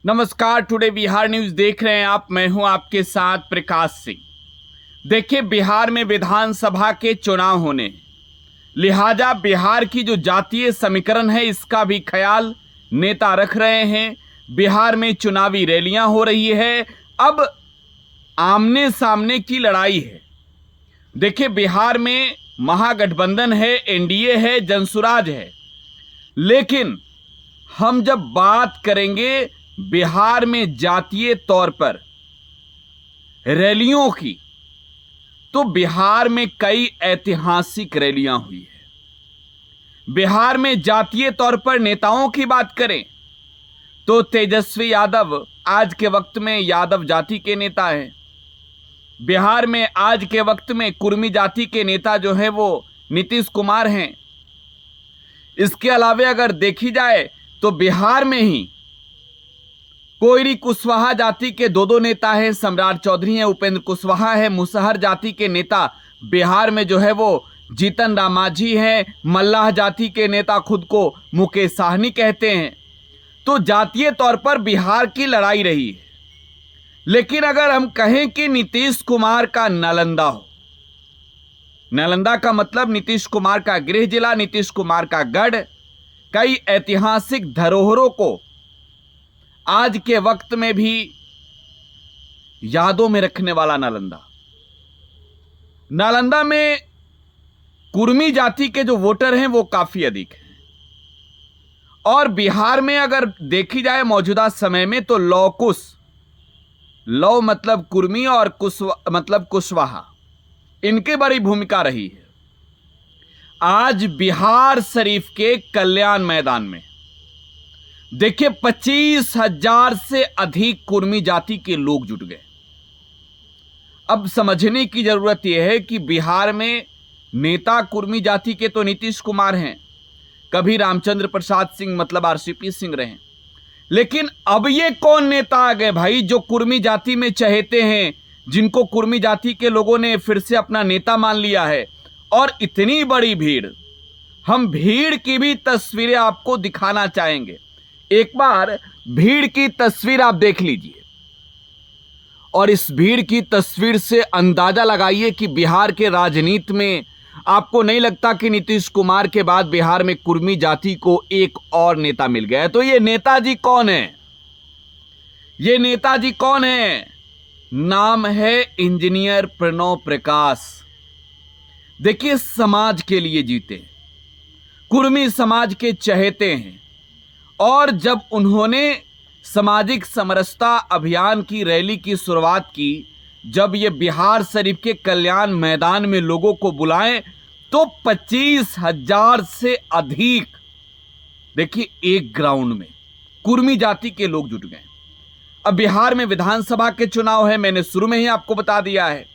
नमस्कार। Today Bihar news देख रहे हैं आप। मैं हूं आपके साथ प्रकाश सिंह। देखिए, बिहार में विधानसभा के चुनाव होने, लिहाजा बिहार की जो जातीय समीकरण है इसका भी ख्याल नेता रख रहे हैं। बिहार में चुनावी रैलियां हो रही है। अब आमने सामने की लड़ाई है। देखिए, बिहार में महागठबंधन है, एनडीए है, जनसुराज है। लेकिन हम जब बात करेंगे बिहार में जातीय तौर पर रैलियों की, तो बिहार में कई ऐतिहासिक रैलियां हुई है। बिहार में जातीय तौर पर नेताओं की बात करें तो तेजस्वी यादव आज के वक्त में यादव जाति के नेता हैं। बिहार में आज के वक्त में कुर्मी जाति के नेता जो है वो नीतीश कुमार हैं। इसके अलावा अगर देखी जाए तो बिहार में ही कोयरी कुशवाहा जाति के दो नेता हैं। सम्राट चौधरी हैं, उपेंद्र कुशवाहा है। मुसहर जाति के नेता बिहार में जो है वो जीतन राम मांझी हैं। मल्लाह जाति के नेता खुद को मुकेश साहनी कहते हैं। तो जातीय तौर पर बिहार की लड़ाई रही है। लेकिन अगर हम कहें कि नीतीश कुमार का नालंदा हो, नालंदा का मतलब नीतीश कुमार का गृह जिला, नीतीश कुमार का गढ़, कई ऐतिहासिक धरोहरों को आज के वक्त में भी यादों में रखने वाला नालंदा। नालंदा में कुर्मी जाति के जो वोटर हैं वो काफी अधिक हैं। और बिहार में अगर देखी जाए मौजूदा समय में तो लौकुश, लौ मतलब कुर्मी और मतलब कुशवाहा, इनकी बड़ी भूमिका रही है। आज बिहार शरीफ के कल्याण मैदान में देखिए 25,000 से अधिक कुर्मी जाति के लोग जुट गए। अब समझने की जरूरत यह है कि बिहार में नेता कुर्मी जाति के तो नीतीश कुमार हैं, कभी रामचंद्र प्रसाद सिंह मतलब आरसीपी सिंह रहे। लेकिन अब ये कौन नेता आ गए भाई जो कुर्मी जाति में चहेते हैं, जिनको कुर्मी जाति के लोगों ने फिर से अपना नेता मान लिया है। और इतनी बड़ी भीड़, हम भीड़ की भी तस्वीरें आपको दिखाना चाहेंगे। एक बार भीड़ की तस्वीर आप देख लीजिए और इस भीड़ की तस्वीर से अंदाजा लगाइए कि बिहार के राजनीति में आपको नहीं लगता कि नीतीश कुमार के बाद बिहार में कुर्मी जाति को एक और नेता मिल गया है। तो ये नेताजी कौन है? ये नेताजी कौन है? नाम है इंजीनियर प्रणव प्रकाश। देखिए, समाज के लिए जीते, कुर्मी समाज के चहेते हैं। और जब उन्होंने सामाजिक समरसता अभियान की रैली की शुरुआत की, जब ये बिहार शरीफ के कल्याण मैदान में लोगों को बुलाएं, तो 25,000 से अधिक, देखिए, एक ग्राउंड में कुर्मी जाति के लोग जुट गए। अब बिहार में विधानसभा के चुनाव है, मैंने शुरू में ही आपको बता दिया है।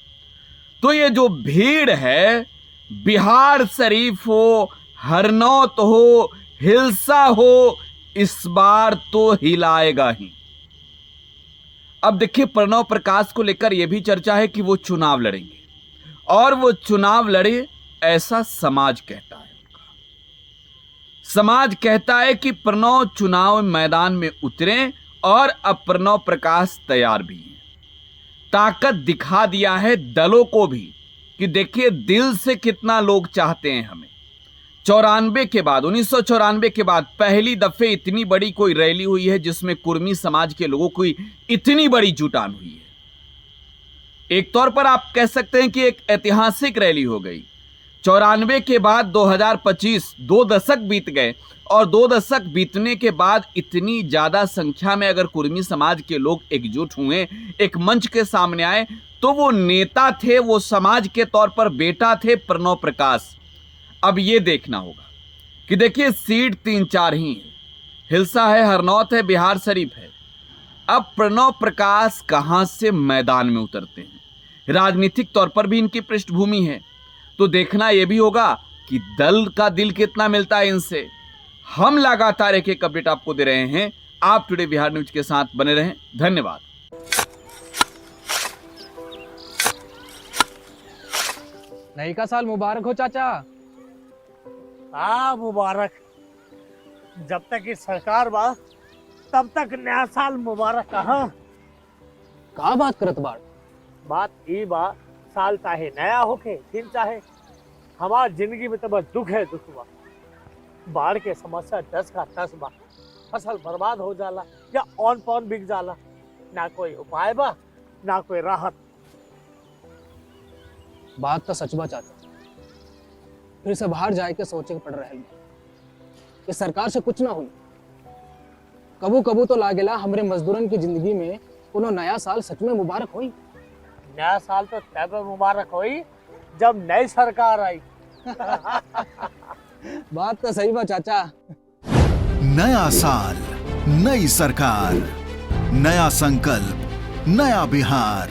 तो ये जो भीड़ है, बिहार शरीफ हो, हरनौत हो, हिलसा हो, इस बार तो हिलाएगा ही। अब देखिए, प्रणव प्रकाश को लेकर यह भी चर्चा है कि वो चुनाव लड़ेंगे और वो चुनाव लड़े, ऐसा समाज कहता है। समाज कहता है कि प्रणव चुनाव मैदान में उतरे और अब प्रणव प्रकाश तैयार भी हैं। ताकत दिखा दिया है दलों को भी कि देखिए दिल से कितना लोग चाहते हैं हमें। 1994 के बाद पहली दफे इतनी बड़ी कोई रैली हुई है जिसमें कुर्मी समाज के लोगों की इतनी बड़ी जुटान हुई है। एक तौर पर आप कह सकते हैं कि एक ऐतिहासिक रैली हो गई। 94 के बाद 2025, 2 दशक बीत गए और 2 दशक बीतने के बाद इतनी ज्यादा संख्या में अगर कुर्मी समाज के लोग एकजुट हुए, एक मंच के सामने आए, तो वो नेता थे, वो समाज के तौर पर बेटा थे प्रणव प्रकाश। अब ये देखना होगा कि देखिए सीट 3-4 ही है, हिलसा है, हरनौत है, बिहार शरीफ है। अब प्रणव प्रकाश कहां से मैदान में उतरते हैं? राजनीतिक तौर पर भी इनकी पृष्ठभूमि है, तो देखना यह भी होगा कि दल का दिल कितना मिलता है इनसे। हम लगातार एक अपडेट आपको दे रहे हैं। आप टुडे बिहार न्यूज के साथ बने रहें। धन्यवाद। नई का साल मुबारक हो चाचा। हाँ मुबारक। जब तक ये सरकार बा तब तक नया साल मुबारक कहा। का बात करत बाड़? बात ई बा, साल चाहे नया होके दिन चाहे, हमार जिंदगी में तो बस दुख है, दुख बा। बाढ़ के समस्या 10 का 10 बा। फसल बर्बाद हो जाला या ऑन पॉन बिक जाला, ना कोई उपाय बा ना कोई राहत। बात तो सच बा चाचा। फिर से बाहर जाए के सोचे के पड़ रहे कि सरकार से कुछ ना हुई। कबू कबू तो लागेला हमरे मजदूरन की जिंदगी में कोनो नया साल सच में मुबारक हुई। नया साल तो तब मुबारक हुई जब नई सरकार आई। बात तो सही बा चाचा। नया साल, नई सरकार, नया संकल्प, नया बिहार।